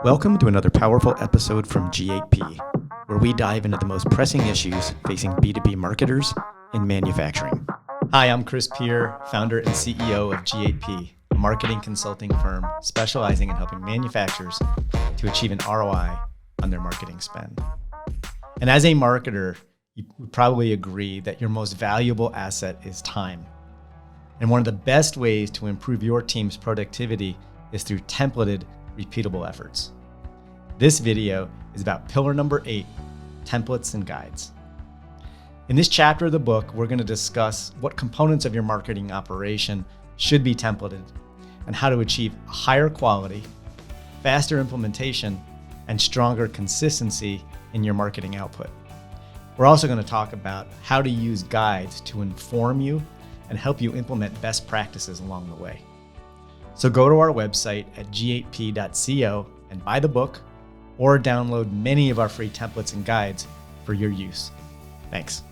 Welcome to another powerful episode from G8P, where we dive into the most pressing issues facing B2B marketers in manufacturing. Hi, I'm Chris Peer, founder and CEO of G8P, a marketing consulting firm specializing in helping manufacturers to achieve an ROI on their marketing spend. And as a marketer, you would probably agree that your most valuable asset is time. And one of the best ways to improve your team's productivity is through templated, repeatable efforts. This video is about pillar number 8, templates and guides. In this chapter of the book, we're going to discuss what components of your marketing operation should be templated and how to achieve a higher quality, faster implementation, and stronger consistency in your marketing output. We're also going to talk about how to use guides to inform you and help you implement best practices along the way. So go to our website at g8p.co and buy the book or download many of our free templates and guides for your use. Thanks.